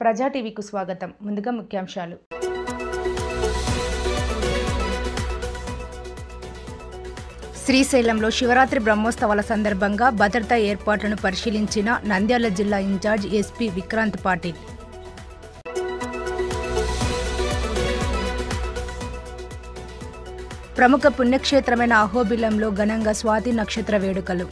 ప్రజా టీవీకు స్వాగతం. ముందుగా ముఖ్యాంశాలు. శ్రీశైలంలో శివరాత్రి బ్రహ్మోత్సవాల సందర్భంగా భద్రతా ఏర్పాట్లను పరిశీలించిన నంద్యాల జిల్లా ఇన్ఛార్జ్ ఎస్పీ విక్రాంత్ పాటిల్. ప్రముఖ పుణ్యక్షేత్రమైన అహోబిలంలో ఘనంగా స్వాతి నక్షత్ర వేడుకలు.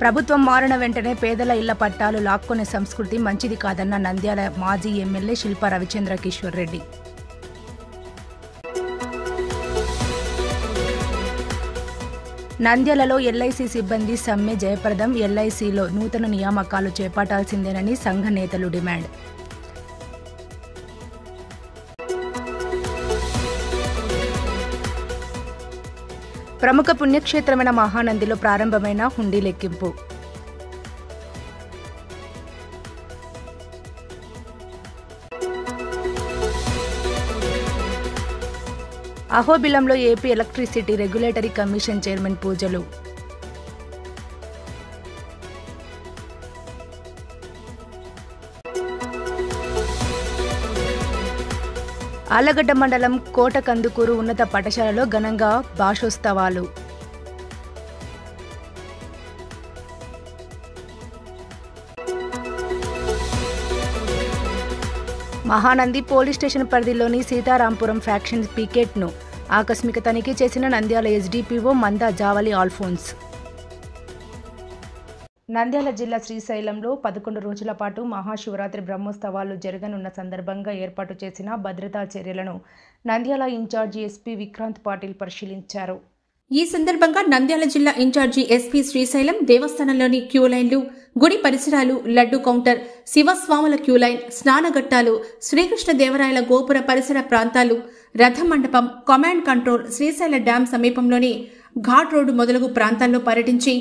ప్రభుత్వం మారిన వెంటనే పేదల ఇళ్ల పట్టాలు లాక్కునే సంస్కృతి మంచిది కాదన్న నంద్యాల మాజీ ఎమ్మెల్యే శిల్పా రవిచంద్ర కిషోర్ రెడ్డి. నంద్యాలలో ఎల్ఐసి సిబ్బంది సమ్మె జయప్రదం. ఎల్ఐసిలో నూతన నియామకాలు చేపట్టాల్సిందేనని సంఘ నేతలు డిమాండ్. ప్రముఖ పుణ్యక్షేత్రమైన మహానందిలో ప్రారంభమైన హుండీ లెక్కింపు. అహోబిలంలో AP electricity regulatory commission chairman పూజలు. ఆళ్లగడ్డ మండలం కోటకందుకూరు ఉన్నత పాఠశాలలో ఘనంగా భాషోత్సవాలు. మహానంది పోలీస్ స్టేషన్ పరిధిలోని సీతారాంపురం ఫ్యాక్షన్ పికెట్ను ఆకస్మిక తనిఖీ చేసిన నంద్యాల ఎస్డిపిఓ మందా జావలి ఆల్ఫోన్స్. నంద్యాల జిల్లా శ్రీశైలంలో 11 రోజుల పాటు మహాశివరాత్రి బ్రహ్మోత్సవాలు జరగనున్న సందర్భంగా ఏర్పాటు చేసిన భద్రతా చర్యలను నంద్యాల ఇన్ఛార్జి ఎస్పీ విక్రాంత్ పాటిల్ పరిశీలించారు. ఈ సందర్భంగా నంద్యాల జిల్లా ఇన్ఛార్జి ఎస్పీ శ్రీశైలం దేవస్థానంలోని క్యూ లైన్లు, గుడి పరిసరాలు, లడ్డు కౌంటర్, శివస్వాముల క్యూ లైన్, స్నానఘట్టాలు, శ్రీకృష్ణదేవరాయల గోపుర పరిసర ప్రాంతాలు, రథ మండపం, కమాండ్ కంట్రోల్, శ్రీశైల డ్యాం సమీపంలోని ఘాట్ రోడ్డు మొదలగు ప్రాంతాల్లో పర్యటించి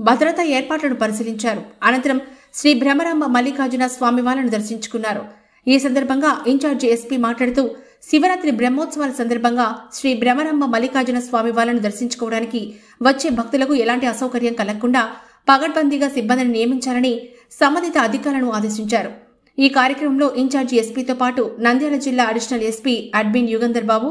భద్రతా ఏర్పాట్లను పరిశీలించారు. అనంతరం శ్రీ భ్రమరాంబ మల్లికార్జున స్వామివార్లను దర్శించుకున్నారు. ఈ సందర్భంగా ఇన్ఛార్జి ఎస్పీ మాట్లాడుతూ శివరాత్రి బ్రహ్మోత్సవాల సందర్భంగా శ్రీ భ్రమరాంబ మల్లికార్జున స్వామివార్లను దర్శించుకోవడానికి వచ్చే భక్తులకు ఎలాంటి అసౌకర్యం కలగకుండా పగడ్బందీగా సిబ్బందిని నియమించాలని సంబంధిత అధికారులను ఆదేశించారు. ఈ కార్యక్రమంలో ఇన్ఛార్జి ఎస్పీతో పాటు నంద్యాల జిల్లా అడిషనల్ ఎస్పీ అడ్మిన్ యుగంధర్ బాబు,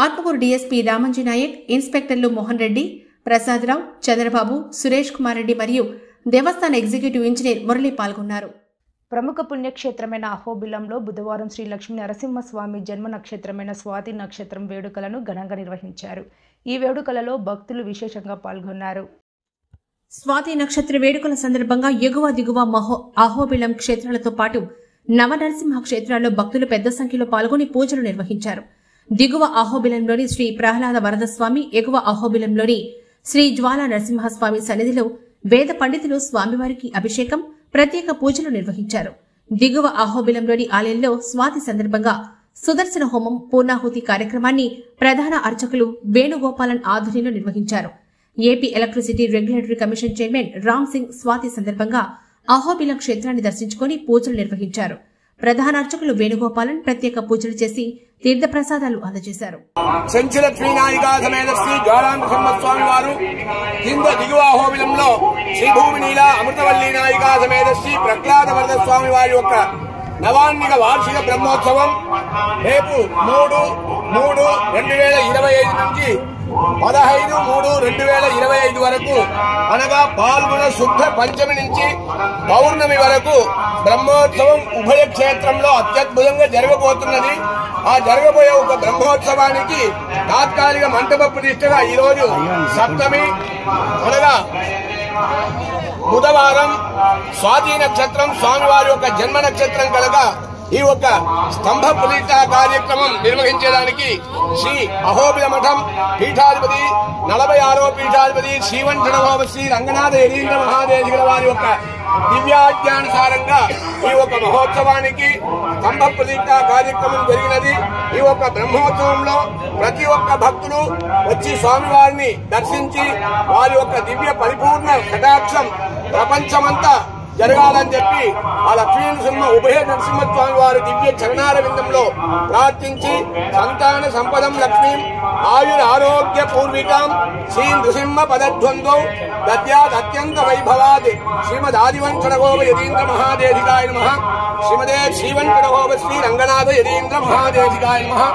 ఆత్మకూరు డీఎస్పీ రామంజీ నాయక్, ఇన్స్పెక్టర్లు మోహన్ రెడ్డి, ప్రసాదరావు, చంద్రబాబు, సురేష్ కుమార్ రెడ్డి మరియు దేవస్థాన ఎగ్జిక్యూటివ్ ఇంజనీర్ మురళి పాల్గొన్నారు. ప్రముఖ పుణ్యక్షేత్రమైన అహోబిలంలో బుధవారం శ్రీ లక్ష్మీ నరసింహస్వామి జన్మ నక్షత్రమైన స్వాతి నక్షత్రం వేడుకలను ఘనంగా నిర్వహించారు. ఈ వేడుకలలో భక్తులు విశేషంగా పాల్గొన్నారు. స్వాతి నక్షత్ర వేడుకల సందర్భంగా ఎగువ దిగువ అహోబిలం క్షేత్రాలతో పాటు నవనరసింహ క్షేత్రాల్లో భక్తులు పెద్ద సంఖ్యలో పాల్గొని పూజలు నిర్వహించారు. దిగువ అహోబిలంలోని శ్రీ ప్రహ్లాద వరదస్వామి, ఎగువ అహోబిలంలోని శ్రీ జ్వాలా నరసింహస్వామి సన్నిధిలో వేద పండితులు స్వామివారికి అభిషేకం, ప్రత్యేక పూజలు నిర్వహించారు. దిగువ అహోబిలంలోని ఆలయంలో స్వాతి సందర్భంగా సుదర్శన హోమం, పూర్ణాహుతి కార్యక్రమాన్ని ప్రధాన అర్చకులు వేణుగోపాలన్ ఆధ్వర్యంలో నిర్వహించారు. AP electricity regulatory commission chairman Ram Singh Swathi సందర్భంగా అహోబిలం క్షేత్రాన్ని దర్శించుకుని పూజలు నిర్వహించారు. ప్రధాన అర్చకులు వేణుగోపాలన్ ప్రత్యేక పూజలు చేసి తీర్థప్రసాదాలు అందజేశారు. శ్రీ జ్వాలానరసింహస్వామి వారు కింద దిగువ అహోబిలంలో శ్రీ భూమి నీల అమృతవల్లి నాయికా సమేత శ్రీ ప్రహ్లాద వరద స్వామి వారి యొక్క నవాన్నిక వార్షిక బ్రహ్మోత్సవం రేపు 3/3/2025 నుంచి 15/3/2025 వరకు అనగా పాల్గొన శుద్ధ పంచమి నుంచి పౌర్ణమి వరకు బ్రహ్మోత్సవం ఉభయ క్షేత్రంలో అత్యద్భుతంగా జరగబోతున్నది. ఆ జరగబోయే ఒక బ్రహ్మోత్సవానికి తాత్కాలిక మంటప ప్రతిష్టగా ఈరోజు సప్తమి అనగా బుధవారం స్వాతి నక్షత్రం స్వామివారి యొక్క జన్మ నక్షత్రం కనుక ఈ యొక్క స్తంభ ప్రతిష్ఠ కార్యక్రమం నిర్వహించడానికి శ్రీ అహోబిల మఠం పీఠాధిపతి 46వ పీఠాధిపతి శ్రీవంఠనభావ శ్రీ రంగనాథ యరీంద్ర మహాదేశికుల వారి యొక్క దివ్యాజ్ఞానుసారంగా ఈ యొక్క మహోత్సవానికి స్తంభ ప్రతిష్ఠ కార్యక్రమం జరిగినది. ఈ యొక్క బ్రహ్మోత్సవంలో ప్రతి ఒక్క భక్తులు వచ్చి స్వామివారిని దర్శించి వారి యొక్క దివ్య పరిపూర్ణ కటాక్షం ప్రపంచమంతా జరగాలని చెప్పి ఆ లక్ష్మీ నరసింహ ఉభయ నరసింహస్వామి వారి దివ్య చరణార విందంలో ప్రార్థించి సంతాన సంపదం లక్ష్మీం ఆయురారోగ్య పూర్వికాం శ్రీ నృసింహ పదద్వంద్వౌ దద్యాత్ అత్యంత వైభవాద్ శ్రీమదాదివంశనగోప యతీంద్ర మహాదేధికాయ నమః శ్రీమదే శ్రీవంశనగోప శ్రీ రంగనాథ యతీంద్ర మహాదేధికాయ నమః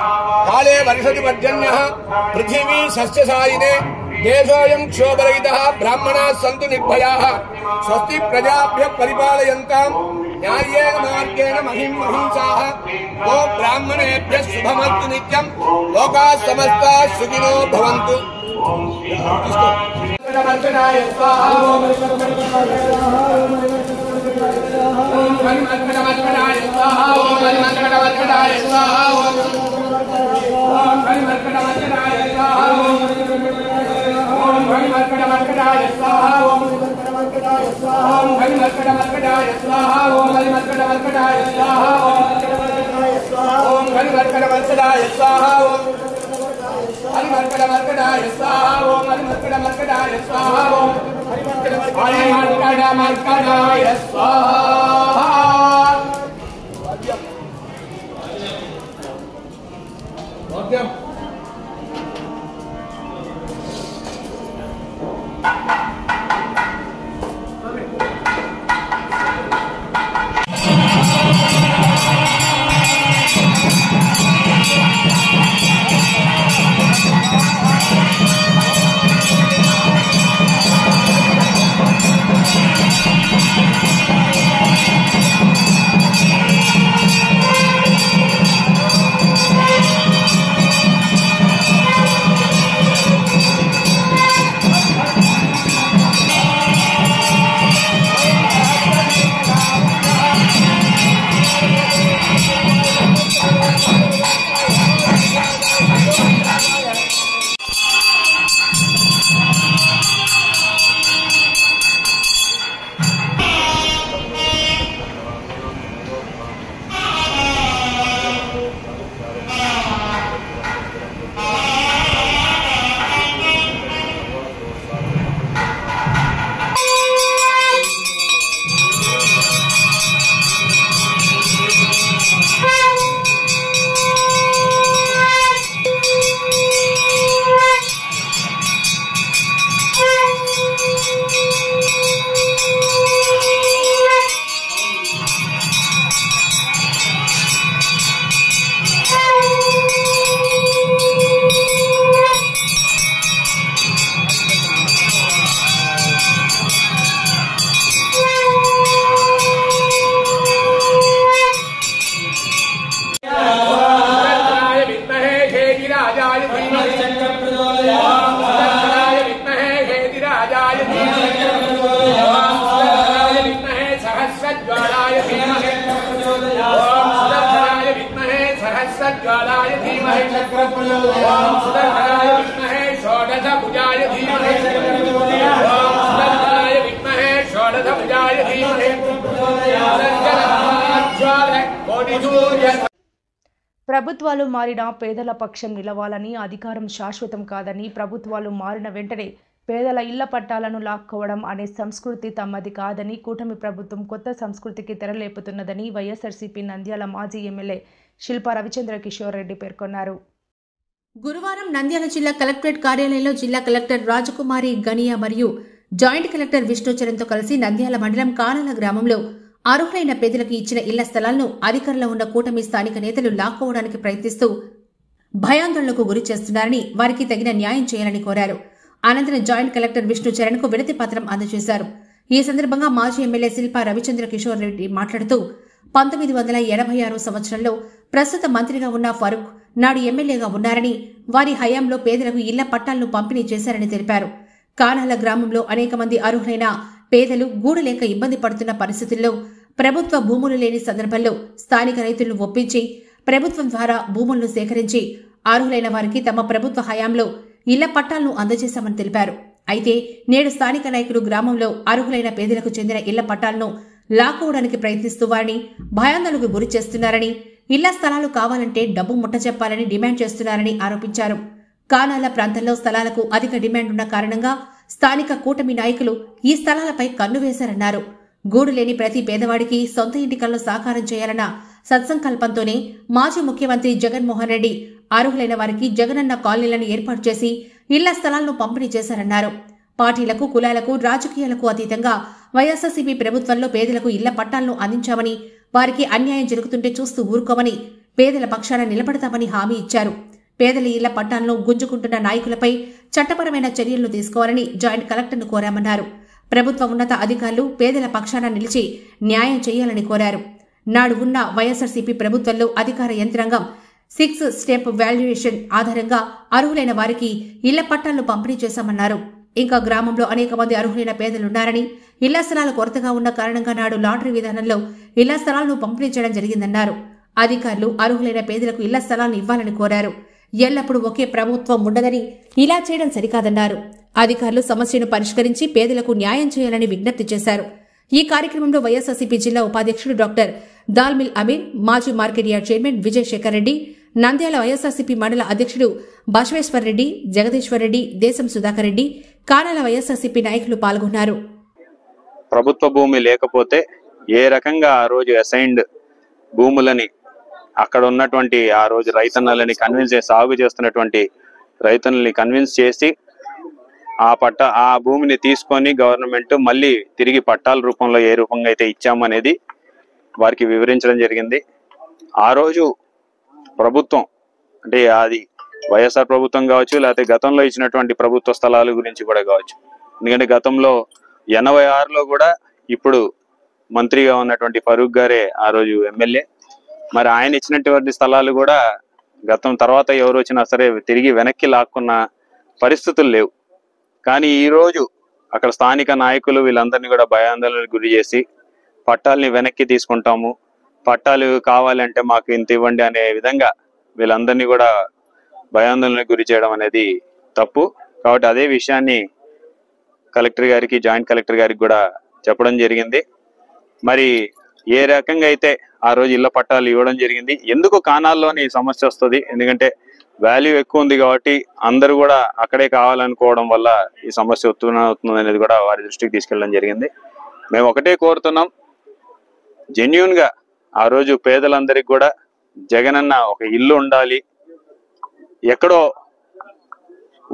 కాళే వర్షతి పర్జన్యః పృథివీ సస్యశాయినే దేశోయం క్షోభరహితః బ్రాహ్మణాः సంతు నిర్భయాः స్వస్తి ప్రజాభ్యः పరిపాలయంతాం న్యాయేన మార్గేణ మహిం మహింసాః గో బ్రాహ్మణేభ్యः శుభమస్తు నిత్యం లోకాः సమస్తాः సుఖినో భవంతు. ప్రభుత్వాలు మారినా పేదల పక్షం నిలవాలని, అధికారం శాశ్వతం కాదని, ప్రభుత్వాలు మారిన వెంటనే పేదల ఇళ్ల పట్టాలను లాక్కోవడం అనే సంస్కృతి తమది కాదని, కూటమి ప్రభుత్వం కొత్త సంస్కృతికి తెరలేపుతున్నదని వైఎస్ఆర్సీపీ నంద్యాల మాజీ ఎమ్మెల్యే శిల్పా రవిచంద్ర కిషోర్ రెడ్డి పేర్కొన్నారు. గురువారం నంద్యాల జిల్లా కలెక్టరేట్ కార్యాలయంలో జిల్లా కలెక్టర్ రాజకుమారి గనియా మరియు జాయింట్ కలెక్టర్ విష్ణుచరణ్తో కలిసి నంద్యాల మండలం కానాల గ్రామంలో అర్హులైన పేదలకు ఇచ్చిన ఇళ్ల స్థలాలను అధికారంలో ఉన్న కూటమి స్థానిక నేతలు లాక్కోవడానికి ప్రయత్నిస్తూ భయాందోళనకు గురి చేస్తున్నారని, వారికి తగిన న్యాయం చేయాలని కోరారు. అనంతరం జాయింట్ కలెక్టర్ విష్ణుచరణ్కు వినతి పత్రం అందజేశారు. ఈ సందర్భంగా మాజీ ఎమ్మెల్యే శిల్పా రవిచంద్ర కిషోర్ రెడ్డి మాట్లాడుతూ 1986 సంవత్సరంలో ప్రస్తుత మంత్రిగా ఉన్న ఫరూక్ నాడు ఎమ్మెల్యేగా ఉన్నారని, వారి హయాంలో పేదలకు ఇళ్ల పట్టాలను పంపిణీ చేశారని తెలిపారు. కానాల గ్రామంలో అనేక మంది అర్హులైన పేదలు గూడు లేక ఇబ్బంది పడుతున్న పరిస్థితుల్లో ప్రభుత్వ భూములు లేని సందర్భంలో స్థానిక రైతులను ఒప్పించి ప్రభుత్వం ద్వారా భూములను సేకరించి అర్హులైన వారికి తమ ప్రభుత్వ హయాంలో ఇళ్ల పట్టాలను అందజేశామని తెలిపారు. అయితే నేడు స్థానిక నాయకులు గ్రామంలో అర్హులైన పేదలకు చెందిన ఇళ్ల పట్టాలను లాక్కోవడానికి ప్రయత్నిస్తూ వారిని భయాందోళనకు గురి చేస్తున్నారని, ఇళ్ల స్థలాలు కావాలంటే డబ్బు ముట్టచెప్పాలని డిమాండ్ చేస్తున్నారని ఆరోపించారు. కానాల ప్రాంతంలో స్థలాలకు అధిక డిమాండ్ ఉన్న కారణంగా స్థానిక కూటమి నాయకులు ఈ స్థలాలపై కన్ను వేశారన్నారు. గూడు లేని ప్రతి పేదవాడికి సొంత ఇంటి కలను సాకారం చేయాలన్న సత్సంకల్పంతోనే మాజీ ముఖ్యమంత్రి జగన్మోహన్ రెడ్డి అర్హులైన వారికి జగనన్న కాలనీలను ఏర్పాటు చేసి ఇళ్ల స్థలాలను పంపిణీ చేశారన్నారు. పార్టీలకు, కులాలకు, రాజకీయాలకు అతీతంగా వైఎస్ఆర్సీపీ ప్రభుత్వంలో పేదలకు ఇళ్ల పట్టాలను అందించామని, వారికి అన్యాయం జరుగుతుంటే చూస్తూ ఊరుకోమని, పేదల పక్షాన నిలబడతామని హామీ ఇచ్చారు. పేదల ఇళ్ల పట్టాలను గుంజుకుంటున్న నాయకులపై చట్టపరమైన చర్యలు తీసుకోవాలని జాయింట్ కలెక్టర్ను కోరామన్నారు. ప్రభుత్వ ఉన్నత అధికారులు పేదల పక్షాన నిలిచి న్యాయం చేయాలని కోరారు. నాడు ఉన్న వైఎస్ఆర్సీపీ ప్రభుత్వంలో అధికార యంత్రాంగం 6 స్టెప్ వాల్యుయేషన్ ఆధారంగా అర్హులైన వారికి ఇళ్ల పట్టాలను పంపిణీ చేశామన్నారు. ఇంకా గ్రామంలో అనేక మంది అర్హులైన పేదలున్నారని, ఇళ్ల స్థలాల కొరతగా ఉన్న కారణంగా నాడు లాటరీ విధానంలో ఇళ్ల స్థలాలను పంపిణీ చేయడం జరిగిందన్నారు. అధికారులు అర్హులైన పేదలకు ఇళ్ల స్థలాలను ఇవ్వాలని కోరారు. ఎల్లప్పుడూ ఒకే ప్రభుత్వం ఉండదని, ఇలా చేయడం సరికాదన్నారు. అధికారులు సమస్యను పరిష్కరించి పేదలకు న్యాయం చేయాలని విజ్ఞప్తి చేశారు. ఈ కార్యక్రమంలో వైఎస్ఆర్సీపీ జిల్లా ఉపాధ్యక్షుడు డాక్టర్ దాల్మిల్ అమీన్, మాజీ market yard chairman Vijayasekhar Reddy, Nandyal YSRCP మండల అధ్యక్షుడు బసవేశ్వర్ రెడ్డి, జగదీశ్వర్ రెడ్డి, దేశం సుధాకర్ రెడ్డి, కానాల వైఎస్ఆర్సీపీ నాయకులు పాల్గొన్నారు. ప్రభుత్వ భూమి లేకపోతే ఏ రకంగా ఆ రోజు అసైన్డ్ భూములని అక్కడ ఉన్నటువంటి ఆ రోజు రైతన్నలని కన్విన్స్ చేసి, సాగు చేస్తున్నటువంటి రైతన్నల్ని కన్విన్స్ చేసి ఆ భూమిని తీసుకొని గవర్నమెంట్ మళ్ళీ తిరిగి పట్టాల రూపంలో ఏ రూపంగా అయితే ఇచ్చామనేది వారికి వివరించడం జరిగింది. ఆ రోజు ప్రభుత్వం అంటే అది వైఎస్ఆర్ ప్రభుత్వం కావచ్చు, లేకపోతే గతంలో ఇచ్చినటువంటి ప్రభుత్వ స్థలాల గురించి కూడా కావచ్చు. ఎందుకంటే గతంలో 86లో కూడా ఇప్పుడు మంత్రిగా ఉన్నటువంటి ఫరూక్ గారే ఆ రోజు ఎమ్మెల్యే. మరి ఆయన ఇచ్చినటువంటి స్థలాలు కూడా గతం తర్వాత ఎవరు వచ్చినా సరే తిరిగి వెనక్కి లాక్కున్న పరిస్థితులు లేవు. కానీ ఈ రోజు అక్కడ స్థానిక నాయకులు వీళ్ళందరినీ కూడా భయాందోళనకు గురి చేసి పట్టాలని వెనక్కి తీసుకుంటాము, పట్టాలు కావాలంటే మాకు ఇంత ఇవ్వండి అనే విధంగా వీళ్ళందరినీ కూడా భయాందోళనకు గురి చేయడం అనేది తప్పు. కాబట్టి అదే విషయాన్ని కలెక్టర్ గారికి, జాయింట్ కలెక్టర్ గారికి కూడా చెప్పడం జరిగింది. మరి ఏ రకంగా అయితే ఆ రోజు ఇళ్ల పట్టాలు ఇవ్వడం జరిగింది, ఎందుకు కానాల్లోని సమస్య వస్తుంది, ఎందుకంటే వాల్యూ ఎక్కువ ఉంది కాబట్టి అందరూ కూడా అక్కడే కావాలనుకోవడం వల్ల ఈ సమస్య అవుతుంది అనేది కూడా వారి దృష్టికి తీసుకెళ్ళడం జరిగింది. మేము ఒకటే కోరుతున్నాం, జెన్యూన్ గా ఆ రోజు పేదలందరికీ కూడా జగనన్న ఒక ఇల్లు ఉండాలి, ఎక్కడో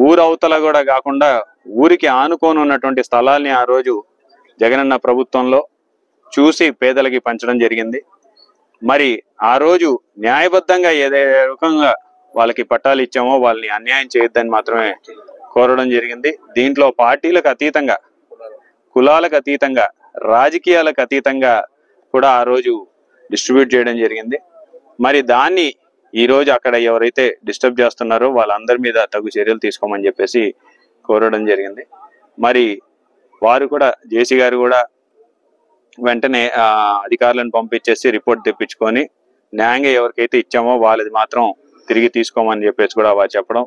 ఊరవతల కూడా కాకుండా ఊరికి ఆనుకొని ఉన్నటువంటి స్థలాల్ని ఆ రోజు జగనన్న ప్రభుత్వంలో చూసి పేదలకి పంచడం జరిగింది. మరి ఆ రోజు న్యాయబద్ధంగా ఏదే రకంగా వాళ్ళకి పట్టాలు ఇచ్చామో వాళ్ళని అన్యాయం చేయొద్దని మాత్రమే కోరడం జరిగింది. దీంట్లో పార్టీలకు అతీతంగా, కులాలకు అతీతంగా, రాజకీయాలకు అతీతంగా కూడా ఆ రోజు డిస్ట్రిబ్యూట్ చేయడం జరిగింది. మరి దాన్ని ఈ రోజు అక్కడ ఎవరైతే డిస్టర్బ్ చేస్తున్నారో వాళ్ళందరి మీద తగు చర్యలు తీసుకోమని చెప్పేసి కోరడం జరిగింది. మరి వారు కూడా, జేసీ గారు కూడా వెంటనే అధికారులను పంపించేసి రిపోర్ట్ తెప్పించుకొని న్యాయంగా ఎవరికైతే ఇచ్చామో వాళ్ళది మాత్రం తిరిగి తీసుకోమని చెప్పేసి కూడా వారు చెప్పడం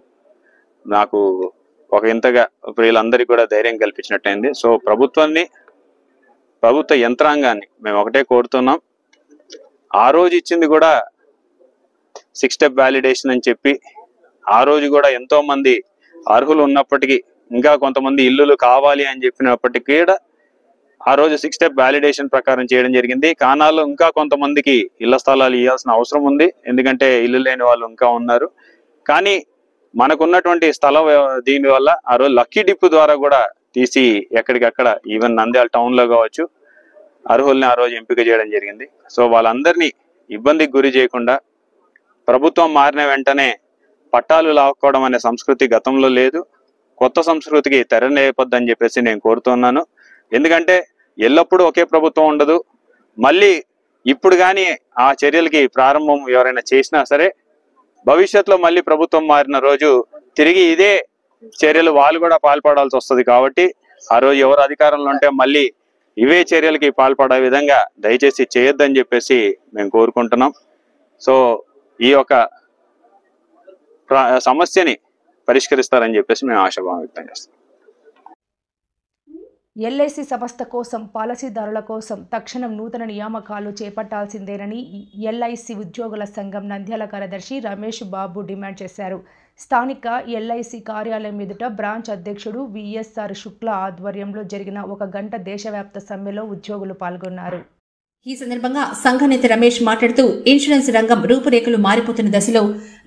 నాకు ఒక ఇంతగా వీళ్ళందరికీ కూడా ధైర్యం కల్పించినట్టయింది. సో ప్రభుత్వ యంత్రాంగాన్ని మేము ఒకటే కోరుతున్నాం, ఆ రోజు ఇచ్చింది కూడా 6 స్టెప్ వ్యాలిడేషన్ అని చెప్పి ఆ రోజు కూడా ఎంతో మంది అర్హులు ఉన్నప్పటికీ, ఇంకా కొంతమంది ఇల్లులు కావాలి అని చెప్పినప్పటికీ కూడా ఆ రోజు 6 స్టెప్ వ్యాలిడేషన్ ప్రకారం చేయడం జరిగింది. కానాల్లో ఇంకా కొంతమందికి ఇళ్ల స్థలాలు ఇవ్వాల్సిన అవసరం ఉంది, ఎందుకంటే ఇల్లు లేని వాళ్ళు ఇంకా ఉన్నారు. కానీ మనకున్నటువంటి స్థలం దీనివల్ల ఆ రోజు లక్కీ డిప్ ద్వారా కూడా తీసి ఎక్కడికక్కడ ఈవెన్ నంద్యాల టౌన్ లో కావచ్చు అర్హుల్ని ఆ రోజు ఎంపిక చేయడం జరిగింది. సో వాళ్ళందరినీ ఇబ్బందికి గురి చేయకుండా ప్రభుత్వం మారిన వెంటనే పట్టాలు లాక్కోవడం అనే సంస్కృతి గతంలో లేదు, కొత్త సంస్కృతికి తెరలేపొద్దని చెప్పేసి నేను కోరుతున్నాను. ఎందుకంటే ఎల్లప్పుడూ ఒకే ప్రభుత్వం ఉండదు. మళ్ళీ ఇప్పుడు కానీ ఆ చర్యలకి ప్రారంభం ఎవరైనా చేసినా సరే భవిష్యత్తులో మళ్ళీ ప్రభుత్వం మారిన రోజు తిరిగి ఇదే చర్యలు వాళ్ళు కూడా పాల్పడాల్సి వస్తుంది. కాబట్టి ఆ రోజు ఎవరు అధికారంలో ఉంటే మళ్ళీ ఇవే చర్యలకి పాల్పడే విధంగా దయచేసి చేయొద్దని చెప్పేసి మేము కోరుకుంటున్నాం. సో ఈ యొక్క సమస్యని పరిష్కరిస్తారని చెప్పేసి మేము ఆశాభావం వ్యక్తం చేస్తాం. ఎల్ఐసి సంస్థ కోసం పాలసీదారుల కోసం తక్షణం నూతన నియామకాలు చేపట్టాల్సిందేనని ఎల్ఐసి ఉద్యోగుల సంఘం నంద్యాల కార్యదర్శి రమేష్ బాబు డిమాండ్ చేశారు. స్థానిక ఎల్ఐసి కార్యాలయం ఎదుట బ్రాంచ్ అధ్యక్షుడు విఎస్ఆర్ శుక్లా ఆధ్వర్యంలో జరిగిన 1 గంట దేశవ్యాప్త సమ్మెలో ఉద్యోగులు పాల్గొన్నారు. ఈ సందర్భంగా సంఘ నేత రమేష్ మాట్లాడుతూ ఇన్సూరెన్స్ రంగం రూపురేఖలు మారిపోతున్న దశలో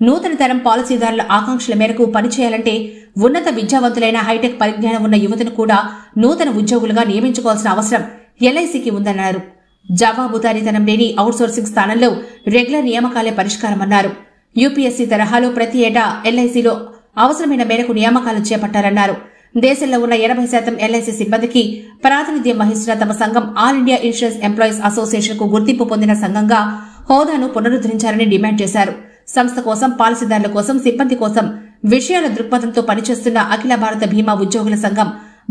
నూతన తరం పాలసీదారుల ఆకాంక్షల మేరకు పనిచేయాలంటే ఉన్నత విద్యావంతులైన హైటెక్ పరిజ్ఞానం ఉన్న యువతను కూడా నూతన ఉద్యోగులుగా నియమించుకోవాల్సిన అవసరం ఎల్ఐసికి ఉందన్నారు. జవాబుదారీతనం లేని అవుట్సోర్సింగ్ స్థానంలో రెగ్యులర్ నియామకాలే పరిష్కారమన్నారు. యూపీఎస్సీ తరహాలో ప్రతి ఏటా ఎల్ఐసిలో అవసరమైన మేరకు నియామకాలు చేపట్టారన్నారు. దేశంలో ఉన్న 80% ఎల్ఐసి సిబ్బందికి ప్రాతినిధ్యం వహిస్తున్న తమ సంఘం all India insurance employees association కు గుర్తింపు పొందిన సంఘంగా హోదాను పునరుద్ధరించాలని డిమాండ్ చేశారు. సంస్థ కోసం, పాలసీదారుల కోసం, సిబ్బంది కోసం విషయాల దృక్పథంతో పనిచేస్తున్న అఖిల భారత బీమా ఉద్యోగుల సంఘం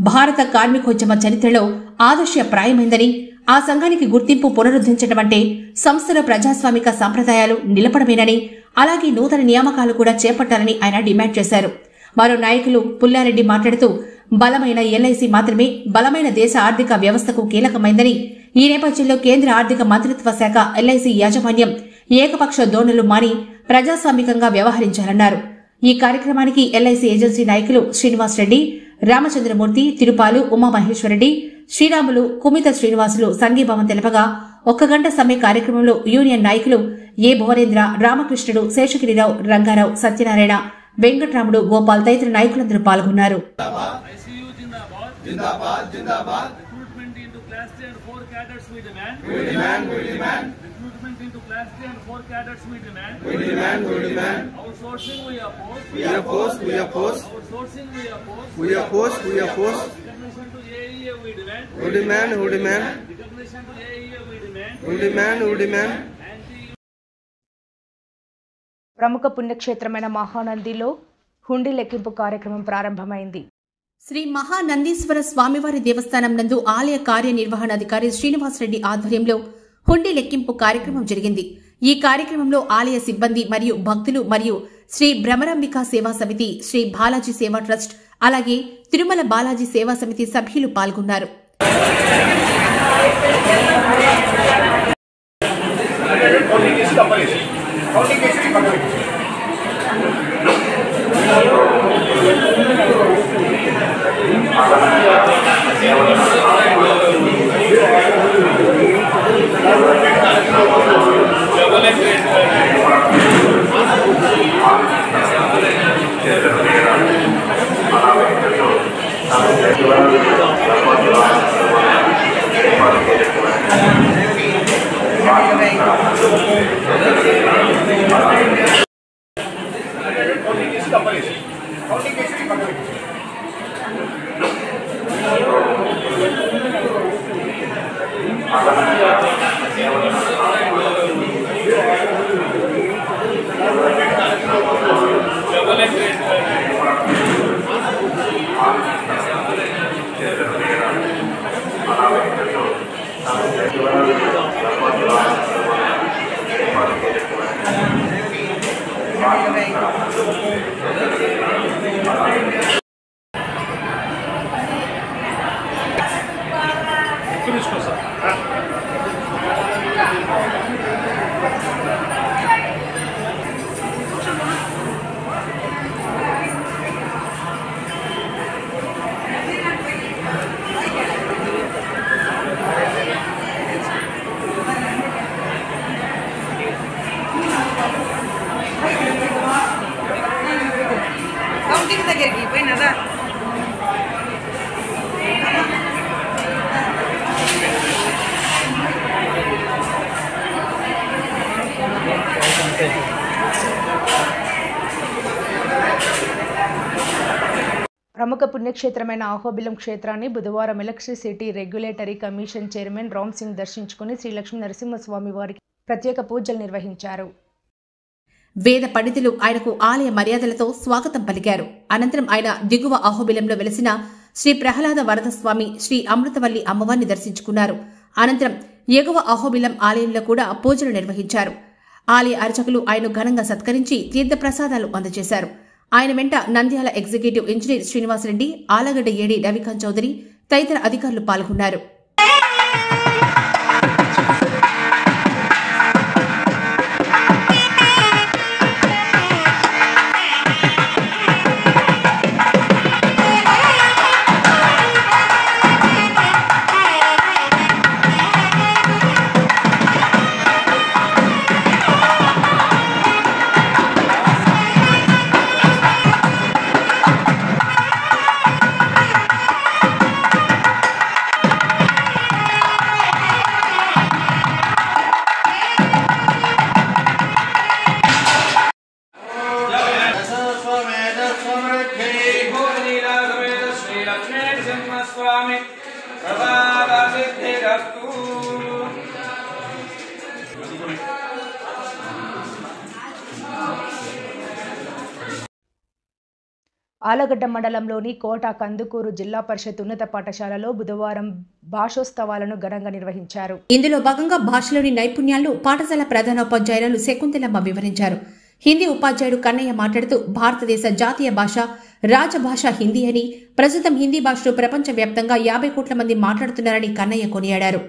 భారత కార్మికోద్యమ చరిత్రలో ఆదర్శప్రాయమైందని, ఆ సంఘానికి గుర్తింపు పునరుద్ధరించడం అంటే సంస్థలో ప్రజాస్వామిక సంప్రదాయాలు నిలపడమేనని, అలాగే నూతన నియామకాలు కూడా చేపట్టాలని ఆయన డిమాండ్ చేశారు. మరో నాయకులు పుల్లారెడ్డి మాట్లాడుతూ బలమైన ఎల్ఐసి మాత్రమే బలమైన దేశ ఆర్థిక వ్యవస్థకు కీలకమైందని, ఈ నేపథ్యంలో కేంద్ర ఆర్థిక మంత్రిత్వ శాఖ ఎల్ఐసి యాజమాన్యం ఏకపక్ష ధోరణులు మాని ప్రజాస్వామికంగా వ్యవహరించాలన్నారు. ఈ కార్యక్రమానికి ఎల్ఐసి ఏజెన్సీ నాయకులు శ్రీనివాస్ రెడ్డి, రామచంద్రమూర్తి, తిరుపాలు, ఉమామహేశ్వరరెడ్డి, శ్రీరాములు, కుమిత శ్రీనివాసులు సంఘీభావం తెలపగా 1 గంట సమ్మె కార్యక్రమంలో యూనియన్ నాయకులు ఏ భువనేంద్ర, రామకృష్ణుడు, శేషగిరిరావు, రంగారావు, సత్యనారాయణ, వెంకట్రాముడు, గోపాల్ తదితర నాయకులందరూ పాల్గొన్నారు. ప్రముఖ పుణ్యక్షేత్రమైన మహానందిలో హుండీ లెక్కింపు కార్యక్రమం ప్రారంభమైంది. శ్రీ మహానందీశ్వర స్వామివారి దేవస్థానం నందు ఆలయ కార్యనిర్వహణాధికారి శ్రీనివాసరెడ్డి ఆధ్వర్యంలో హుండీ లెక్కింపు కార్యక్రమం జరిగింది. ఈ కార్యక్రమంలో ఆలయ సిబ్బంది మరియు భక్తులు మరియు శ్రీ భ్రమరాంబికా సేవా సమితి, శ్రీ బాలాజీ సేవా ట్రస్ట్, అలాగే తిరుమల బాలాజీ సేవా సమితి సభ్యులు పాల్గొన్నారు. ప్రముఖ పుణ్యక్షేత్రమైన అహోబిలం క్షేత్రాన్ని బుధవారం electricity regulatory commission chairman Ram Singh దర్శించుకుని శ్రీ లక్ష్మీ నరసింహస్వామి వారికి ప్రత్యేక పూజలు నిర్వహించారు. వేద పండితులు ఆయనకు ఆలయ మర్యాదలతో స్వాగతం పలికారు. అనంతరం ఆయన దిగువ అహోబిలంలో వెలిసిన శ్రీ ప్రహ్లాద వరదస్వామి, శ్రీ అమృతవల్లి అమ్మవారిని దర్శించుకున్నారు. అనంతరం ఎగువ అహోబిలం ఆలయంలో కూడా పూజలు నిర్వహించారు. ఆలయ అర్చకులు ఆయన ఘనంగా సత్కరించి తీర్థప్రసాదాలు అందజేశారు. ఆయన వెంట Nandyal executive engineer Srinivasareddy, Allagadda AD Ravikanth Chowdary, తదితర అధికారులు పాల్గొన్నారు. ఆలగడ్డ మండలంలోని కోట కందుకూరు జిల్లా పరిషత్ ఉన్నత పాఠశాలలో బుధవారం భాషోత్సవాలను ఘనంగా నిర్వహించారు. ఇందులో భాగంగా భాషలోని నైపుణ్యాలు పాఠశాల ప్రధానోపాధ్యాయులు శకుంతలమ్మ వివరించారు. హిందీ ఉపాధ్యాయుడు కన్నయ్య మాట్లాడుతూ భారతదేశ జాతీయ భాష రాజభాష హిందీ అని, ప్రస్తుతం హిందీ భాషను ప్రపంచవ్యాప్తంగా 50 కోట్ల మంది మాట్లాడుతున్నారని కన్నయ్య కొనియాడారు.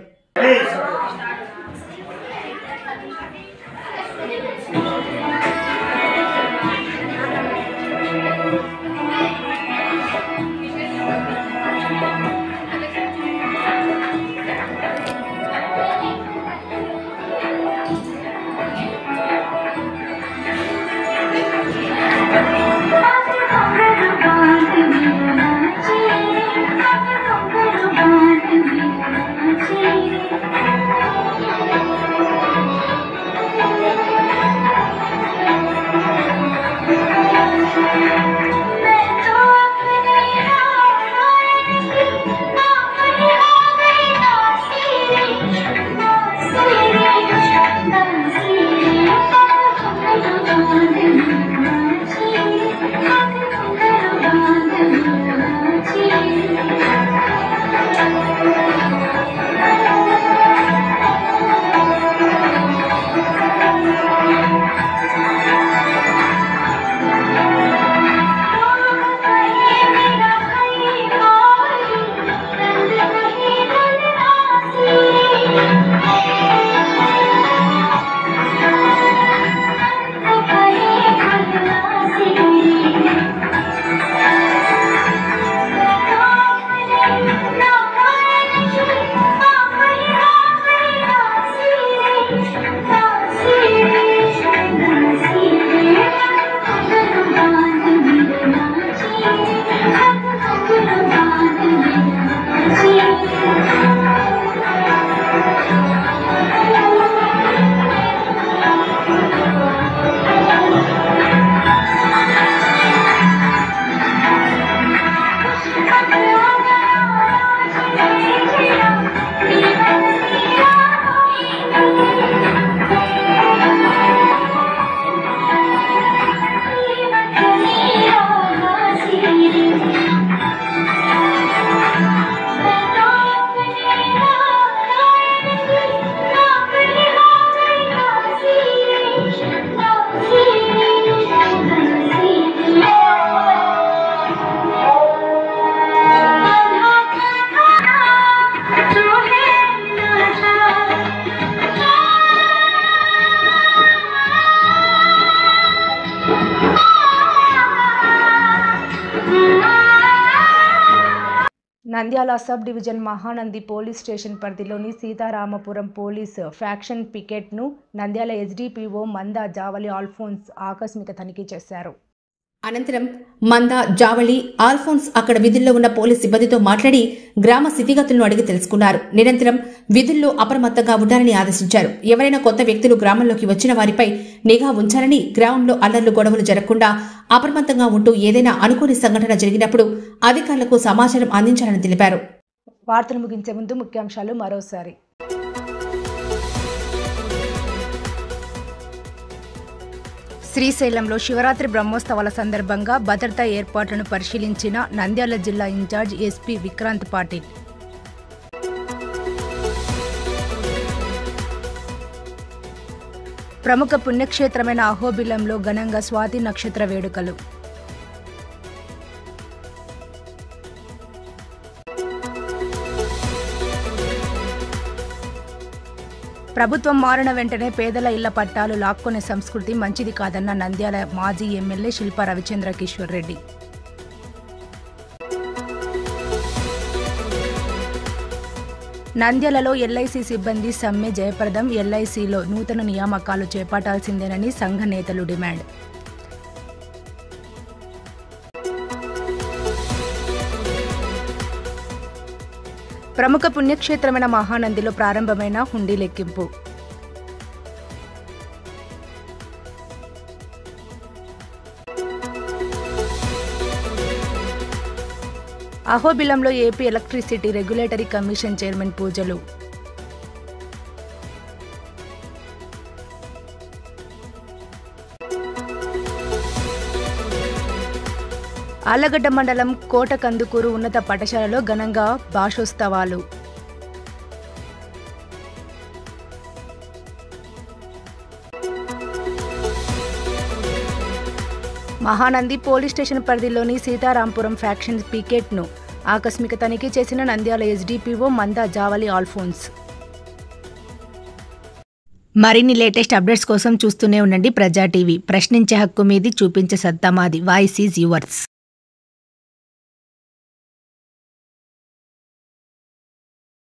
Nandyal sub division Mahanandi police station పరిధిలోని సీతారామపురం పోలీస్ ఫ్యాక్షన్ పికెట్ను నంద్యాల ఎస్డిపిఓ మందా జావలి ఆల్ఫోన్స్ ఆకస్మిక తనిఖీ చేశారు. అనంతరం మందా జావళి ఆల్ఫోన్స్ అక్కడ విధుల్లో ఉన్న పోలీస్ సిబ్బందితో మాట్లాడి గ్రామ స్థితిగతులను అడిగి తెలుసుకున్నారు. నిరంతరం విధుల్లో అప్రమత్తంగా ఉండాలని ఆదేశించారు. ఎవరైనా కొత్త వ్యక్తులు గ్రామంలోకి వచ్చిన వారిపై నిఘా ఉంచాలని, గ్రామంలో అల్లర్లు గొడవలు జరగకుండా అప్రమత్తంగా ఉంటూ ఏదైనా అనుకోని సంఘటన జరిగినప్పుడు అధికారులకు సమాచారం అందించాలని తెలిపారు. వార్తలు ముగించే ముందు ముఖ్యాంశాలు మరోసారి. శ్రీశైలంలో శివరాత్రి బ్రహ్మోత్సవాల సందర్భంగా భద్రతా ఏర్పాట్లను పరిశీలించిన నంద్యాల జిల్లా ఇన్ఛార్జ్ ఎస్పీ విక్రాంత్ పాటిల్. ప్రముఖ పుణ్యక్షేత్రమైన అహోబిలంలో ఘనంగా స్వాతి నక్షత్ర వేడుకలు. ప్రభుత్వం మారిన వెంటనే పేదల ఇళ్ల పట్టాలు లాక్కునే సంస్కృతి మంచిది కాదన్న నంద్యాల మాజీ ఎమ్మెల్యే శిల్పా రవిచంద్ర కిషోర్ రెడ్డి. నంద్యాలలో ఎల్ఐసి సిబ్బంది సమ్మె జయప్రదం. ఎల్ఐసిలో నూతన నియామకాలు చేపట్టాల్సిందేనని సంఘ నేతలు డిమాండ్. ప్రముఖ పుణ్యక్షేత్రమైన మహానందిలో ప్రారంభమైన హుండీ లెక్కింపు. అహోబిలంలో AP electricity regulatory commission chairman పూజలు. ఆళ్లగడ్డ మండలం కోటకందుకూరు ఉన్నత పాఠశాలలో ఘనంగా భాషోత్సవాలు. మహానంది పోలీస్ స్టేషన్ పరిధిలోని సీతారాంపురం ఫ్యాక్షన్ పికెట్ను ఆకస్మిక తనిఖీ చేసిన నంద్యాల ఎస్డిపిఓ మందా జావలి ఆల్ఫోన్స్. మరిన్ని లేటెస్ట్ అప్డేట్స్ కోసం చూస్తూనే ఉండండి ప్రజా టీవీ. ప్రశ్నించే హక్కు మీది, చూపించే సత్తా మాది. Voice is yours.